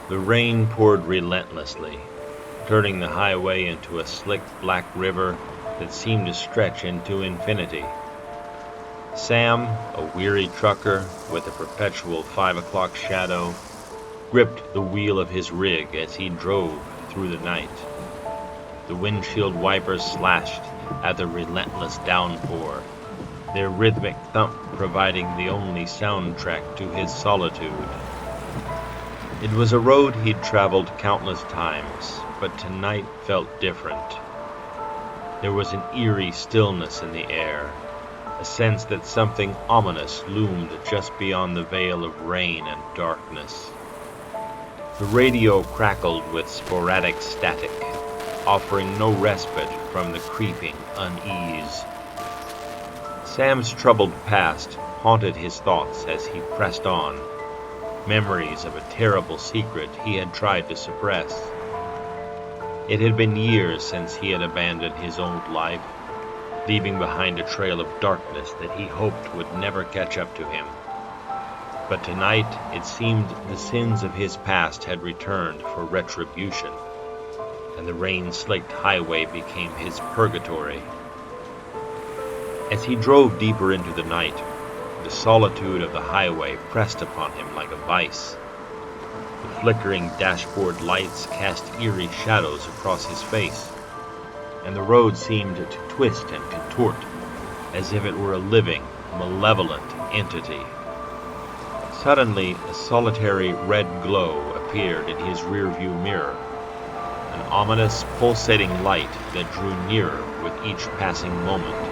The rain poured relentlessly, turning the highway into a slick black river that seemed to stretch into infinity. Sam, a weary trucker with a perpetual 5 o'clock shadow, gripped the wheel of his rig as he drove through the night. The windshield wipers slashed at the relentless downpour, their rhythmic thump providing the only soundtrack to his solitude. It was a road he'd traveled countless times, but tonight felt different. There was an eerie stillness in the air, a sense that something ominous loomed just beyond the veil of rain and darkness. The radio crackled with sporadic static, offering no respite from the creeping unease. Sam's troubled past haunted his thoughts as he pressed on, memories of a terrible secret he had tried to suppress. It had been years since he had abandoned his old life, leaving behind a trail of darkness that he hoped would never catch up to him. But tonight it seemed the sins of his past had returned for retribution, and the rain-slicked highway became his purgatory. As he drove deeper into the night, the solitude of the highway pressed upon him like a vice. The flickering dashboard lights cast eerie shadows across his face, and the road seemed to twist and contort as if it were a living, malevolent entity. Suddenly, a solitary red glow appeared in his rearview mirror, an ominous, pulsating light that drew nearer with each passing moment.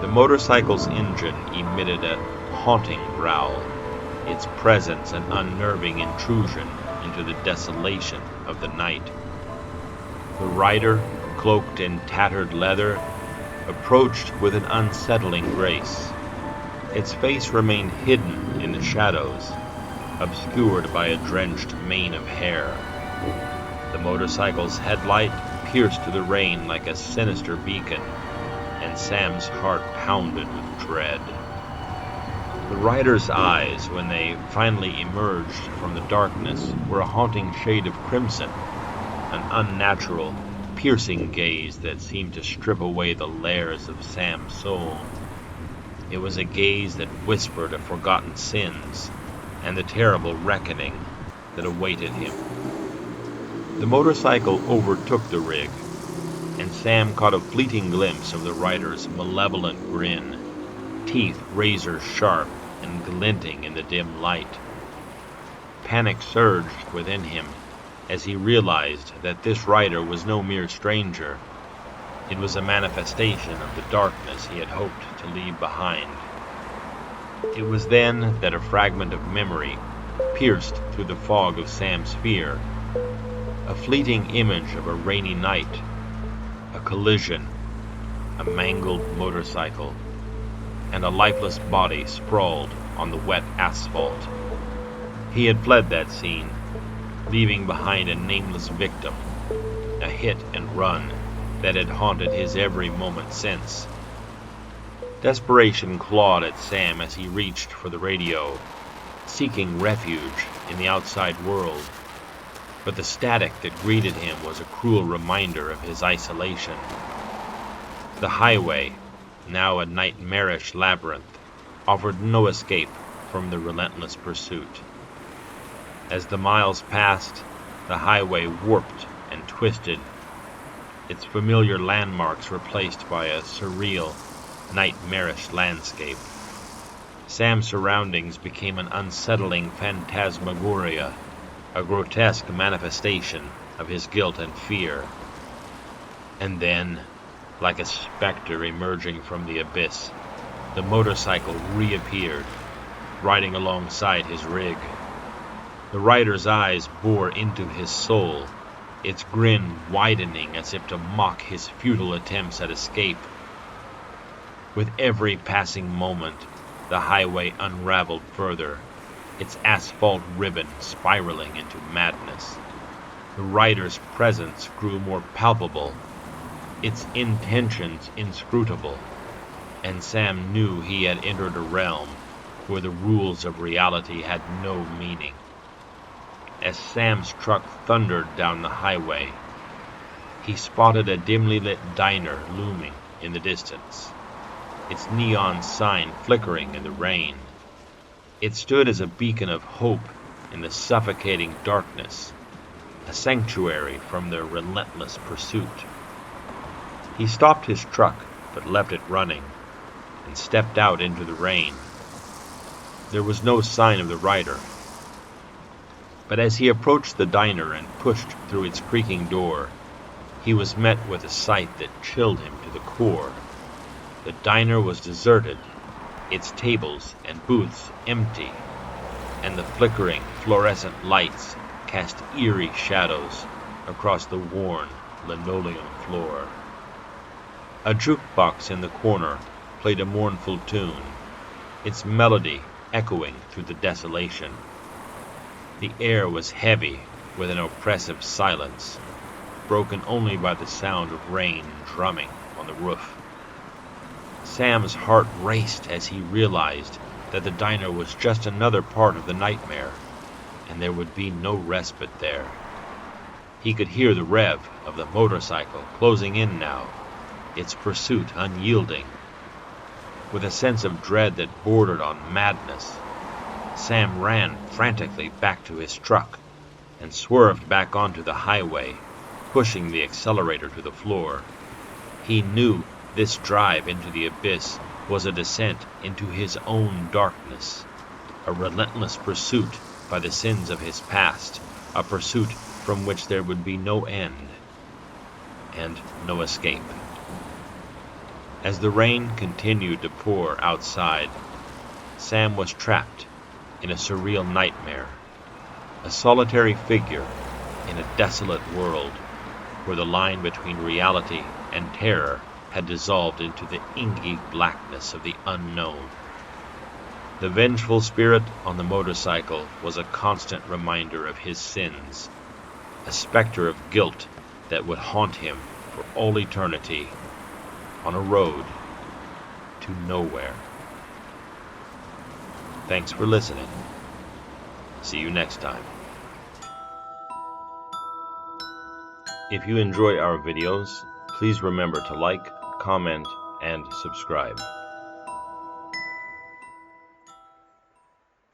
The motorcycle's engine emitted a haunting growl, its presence an unnerving intrusion into the desolation of the night. The rider, cloaked in tattered leather, approached with an unsettling grace. Its face remained hidden in the shadows, obscured by a drenched mane of hair. The motorcycle's headlight pierced the rain like a sinister beacon, and Sam's heart pounded with dread. The rider's eyes, when they finally emerged from the darkness, were a haunting shade of crimson, an unnatural, piercing gaze that seemed to strip away the layers of Sam's soul. It was a gaze that whispered of forgotten sins and the terrible reckoning that awaited him. The motorcycle overtook the rig, and Sam caught a fleeting glimpse of the rider's malevolent grin, teeth razor-sharp and glinting in the dim light. Panic surged within him as he realized that this rider was no mere stranger. It was a manifestation of the darkness he had hoped to leave behind. It was then that a fragment of memory pierced through the fog of Sam's fear. A fleeting image of a rainy night, a collision, a mangled motorcycle, and a lifeless body sprawled on the wet asphalt. He had fled that scene, leaving behind a nameless victim, a hit and run that had haunted his every moment since. Desperation clawed at Sam as he reached for the radio, seeking refuge in the outside world. But the static that greeted him was a cruel reminder of his isolation. The highway, now a nightmarish labyrinth, offered no escape from the relentless pursuit. As the miles passed, the highway warped and twisted, its familiar landmarks replaced by a surreal, nightmarish landscape. Sam's surroundings became an unsettling phantasmagoria, a grotesque manifestation of his guilt and fear. And then, like a specter emerging from the abyss, the motorcycle reappeared, riding alongside his rig. The rider's eyes bored into his soul, its grin widening as if to mock his futile attempts at escape. With every passing moment, the highway unraveled further, its asphalt ribbon spiraling into madness. The rider's presence grew more palpable, its intentions inscrutable, and Sam knew he had entered a realm where the rules of reality had no meaning. as Sam's truck thundered down the highway. He spotted a dimly lit diner looming in the distance, its neon sign flickering in the rain. It stood as a beacon of hope in the suffocating darkness, a sanctuary from their relentless pursuit. He stopped his truck, but left it running, and stepped out into the rain. There was no sign of the rider. But as he approached the diner and pushed through its creaking door, he was met with a sight that chilled him to the core. The diner was deserted, its tables and booths empty, and the flickering fluorescent lights cast eerie shadows across the worn linoleum floor. A jukebox in the corner played a mournful tune, its melody echoing through the desolation. The air was heavy with an oppressive silence, broken only by the sound of rain drumming on the roof. Sam's heart raced as he realized that the diner was just another part of the nightmare, and there would be no respite there. He could hear the rev of the motorcycle closing in now, its pursuit unyielding. With a sense of dread that bordered on madness, Sam ran frantically back to his truck and swerved back onto the highway, pushing the accelerator to the floor. He knew this drive into the abyss was a descent into his own darkness, a relentless pursuit by the sins of his past, a pursuit from which there would be no end and no escape. As the rain continued to pour outside, Sam was trapped in a surreal nightmare, a solitary figure in a desolate world where the line between reality and terror had dissolved into the inky blackness of the unknown. The vengeful spirit on the motorcycle was a constant reminder of his sins, a specter of guilt that would haunt him for all eternity on a road to nowhere. Thanks for listening. See you next time. If you enjoy our videos, please remember to like, comment, and subscribe.